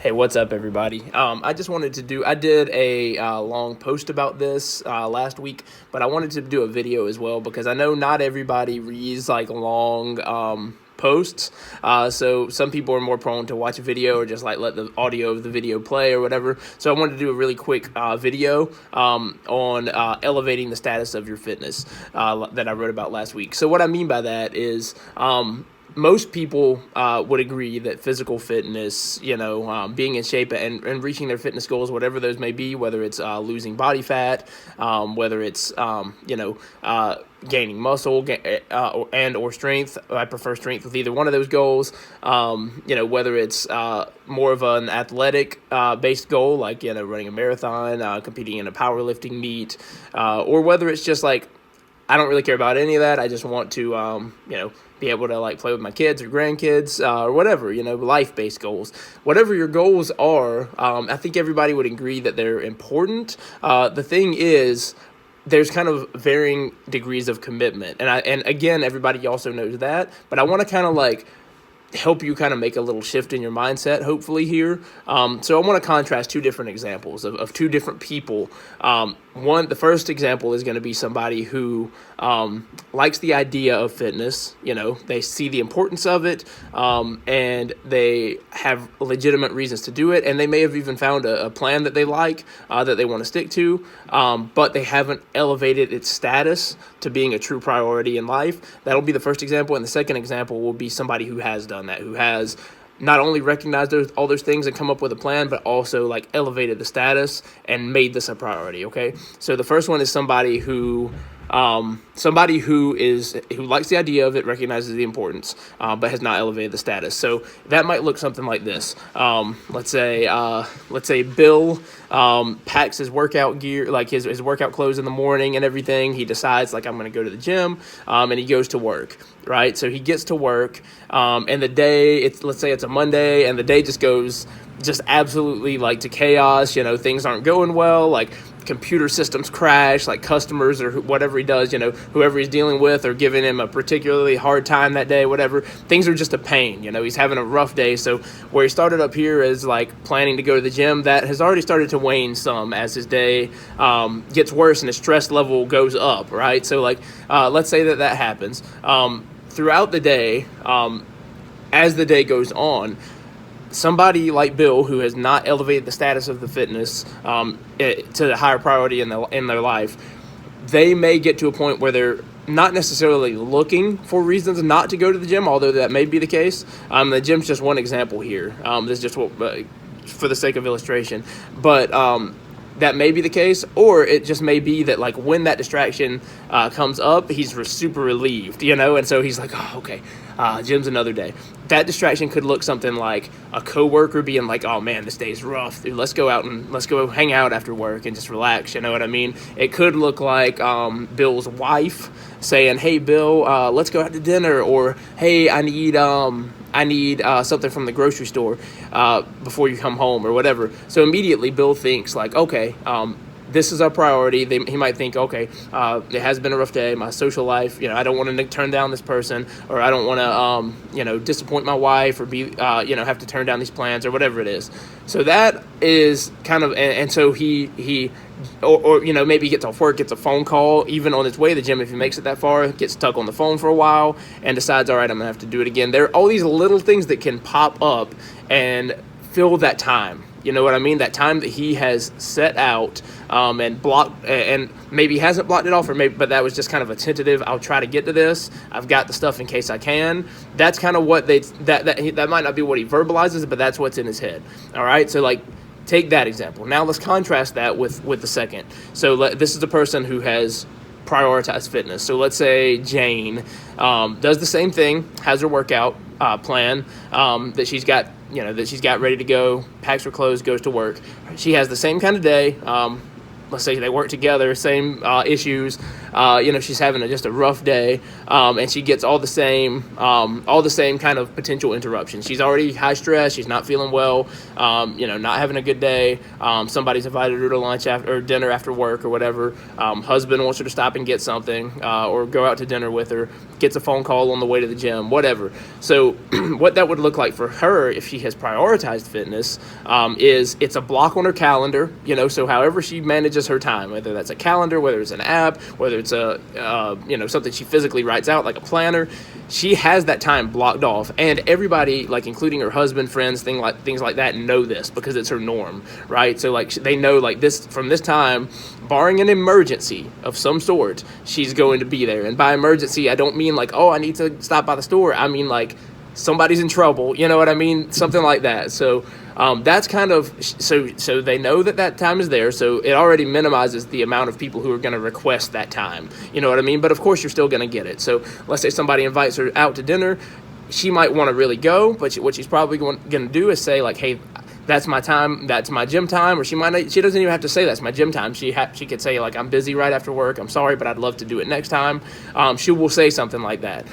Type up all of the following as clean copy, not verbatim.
Hey, what's up, everybody? I just wanted to I did a long post about this last week, but I wanted to do a video as well because I know not everybody reads like long posts. So some people are more prone to watch a video or just like let the audio of the video play or whatever. So I wanted to do a really quick video on elevating the status of your fitness that I wrote about last week. So what I mean by that is most people would agree that physical fitness, being in shape and reaching their fitness goals, whatever those may be, whether it's losing body fat, whether it's, gaining muscle and or strength. I prefer strength with either one of those goals. Whether it's more of an athletic based goal, like, running a marathon, competing in a powerlifting meet, or whether it's just like, I don't really care about any of that. I just want to, be able to like play with my kids or grandkids or whatever, life-based goals. Whatever your goals are, I think everybody would agree that they're important. The thing is, there's kind of varying degrees of commitment. And again, everybody also knows that, but I want to kind of like help you kind of make a little shift in your mindset, hopefully here. So I want to contrast two different examples of two different people. The first example is going to be somebody who likes the idea of fitness. They see the importance of it, and they have legitimate reasons to do it, and they may have even found a plan that they like, that they want to stick to, but they haven't elevated its status to being a true priority in life. That'll be the first example, and the second example will be somebody who has done that, who has not only recognized all those things and come up with a plan, but also like elevated the status and made this a priority. Okay, so the first one is somebody who likes the idea of it, recognizes the importance, but has not elevated the status. So that might look something like this. Let's say Bill packs his workout gear, like his workout clothes in the morning and everything. He decides like, I'm going to go to the gym, and he goes to work. Right, so he gets to work, and the day, let's say it's a Monday, and the day just goes absolutely like to chaos. Things aren't going well, like computer systems crash, like customers or whatever he does, whoever he's dealing with are giving him a particularly hard time that day, whatever. Things are just a pain, he's having a rough day. So where he started up here as like planning to go to the gym, that has already started to wane some as his day gets worse and his stress level goes up, right? So like, let's say that happens. Throughout the day, as the day goes on, somebody like Bill, who has not elevated the status of the fitness to the higher priority in their life, they may get to a point where they're not necessarily looking for reasons not to go to the gym, although that may be the case. The gym's just one example here. This is just for the sake of illustration, but that may be the case, or it just may be that like when that distraction comes up, he's super relieved, and so he's like, oh, okay, gym's another day. That distraction could look something like a coworker being like, oh man, this day's rough, dude, let's go hang out after work and just relax, you know what I mean? It could look like Bill's wife saying, hey Bill, let's go out to dinner, or hey, I need something from the grocery store before you come home, or whatever. So immediately Bill thinks like, okay, this is our priority. He might think, okay, it has been a rough day, my social life, I don't want to turn down this person, or I don't want to, disappoint my wife, or be, have to turn down these plans, or whatever it is. So that is kind of, and so he or maybe he gets off work, gets a phone call, even on his way to the gym, if he makes it that far, gets stuck on the phone for a while, and decides, all right, I'm going to have to do it again. There are all these little things that can pop up and fill that time. You know what I mean? That time that he has set out and blocked, and maybe hasn't blocked it off, but that was just kind of a tentative, I'll try to get to this, I've got the stuff in case I can. That's kind of what that might not be what he verbalizes, but that's what's in his head. All right, so like, take that example. Now let's contrast that with the second. So this is a person who has prioritized fitness. So let's say Jane does the same thing, has her workout plan that she's got ready to go, packs her clothes, goes to work. She has the same kind of day, let's say they work together, same issues. She's having just a rough day, and she gets all the same kind of potential interruptions. She's already high stress. She's not feeling well. Not having a good day. Somebody's invited her to lunch or dinner after work or whatever. Husband wants her to stop and get something, or go out to dinner with her. Gets a phone call on the way to the gym, whatever. So what that would look like for her if she has prioritized fitness is it's a block on her calendar, so however she manages her time, whether that's a calendar, whether it's an app, whether it's a something she physically writes out like a planner, she has that time blocked off. And everybody, like including her husband, friends, things like that, know this because it's her norm, right? So like they know like this, from this time, barring an emergency of some sort, she's going to be there. And by emergency, I don't mean like, oh, I need to stop by the store. I mean like somebody's in trouble, you know what I mean? Something like that. So that's kind of, so they know that time is there. So it already minimizes the amount of people who are going to request that time. You know what I mean? But of course you're still going to get it. So let's say somebody invites her out to dinner. She might want to really go, but what she's probably going to do is say like, hey, that's my time, that's my gym time. Or she doesn't even have to say that's my gym time. She could say like, I'm busy right after work. I'm sorry, but I'd love to do it next time. She will say something like that.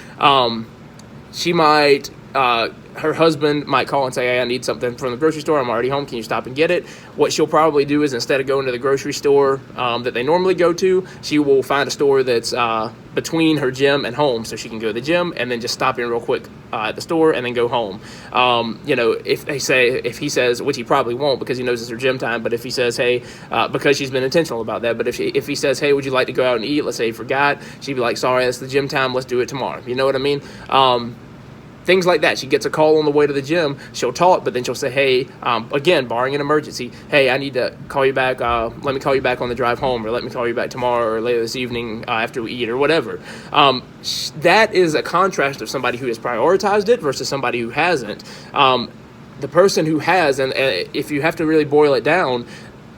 She might, her husband might call and say, hey, I need something from the grocery store. I'm already home. Can you stop and get it? What she'll probably do is instead of going to the grocery store that they normally go to, she will find a store that's between her gym and home, so she can go to the gym and then just stop in real quick at the store and then go home. If he says, which he probably won't because he knows it's her gym time, but if he says, hey, because she's been intentional about that, but if he says, hey, would you like to go out and eat? Let's say he forgot. She'd be like, sorry, that's the gym time. Let's do it tomorrow. You know what I mean? Things like that. She gets a call on the way to the gym. She'll talk, but then she'll say, hey, again, barring an emergency, hey, I need to call you back. Let me call you back on the drive home, or let me call you back tomorrow or later this evening after we eat or whatever. That is a contrast of somebody who has prioritized it versus somebody who hasn't. The person who has, and if you have to really boil it down,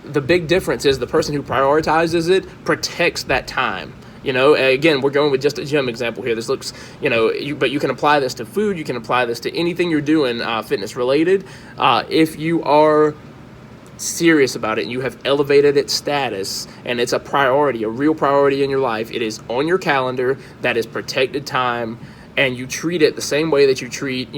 the big difference is the person who prioritizes it protects that time. Again, we're going with just a gym example here. This looks, but you can apply this to food. You can apply this to anything you're doing fitness related. If you are serious about it and you have elevated its status and it's a priority, a real priority in your life, it is on your calendar, that is protected time, and you treat it the same way that you treat,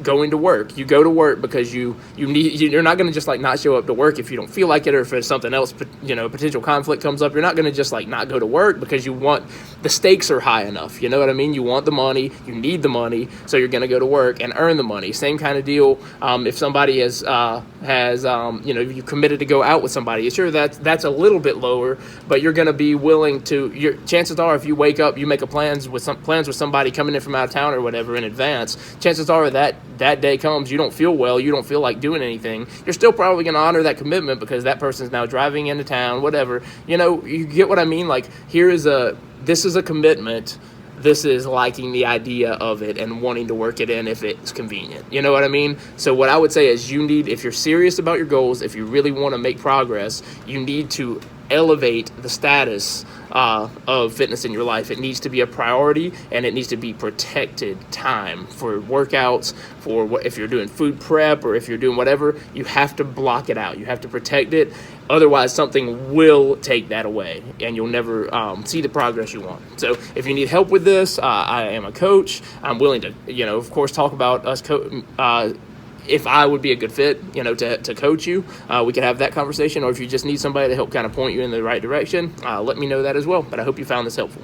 going to work. You go to work because you're not going to just like not show up to work if you don't feel like it, or if there's something else, potential conflict comes up. You're not going to just like not go to work because the stakes are high enough. You know what I mean? You want the money, you need the money, so you're going to go to work and earn the money. Same kind of deal. If somebody has you committed to go out with somebody, sure that's a little bit lower, but you're going to be willing to. Chances are, if you wake up, you make plans with somebody coming in from out of town or whatever in advance. Chances are that day comes, you don't feel well, you don't feel like doing anything, you're still probably going to honor that commitment because that person's now driving into town, whatever. You get what I mean? Like, this is a commitment. This is liking the idea of it and wanting to work it in if it's convenient. You know what I mean? So what I would say is if you're serious about your goals, if you really want to make progress, you need to elevate the status of fitness in your life. It needs to be a priority, and it needs to be protected time for workouts, if you're doing food prep or if you're doing whatever. You have to block it out. You have to protect it. Otherwise, something will take that away, and you'll never see the progress you want. So if you need help with this, I am a coach. I'm willing to, of course, talk about us if I would be a good fit, to coach you. We could have that conversation. Or if you just need somebody to help kind of point you in the right direction, let me know that as well. But I hope you found this helpful.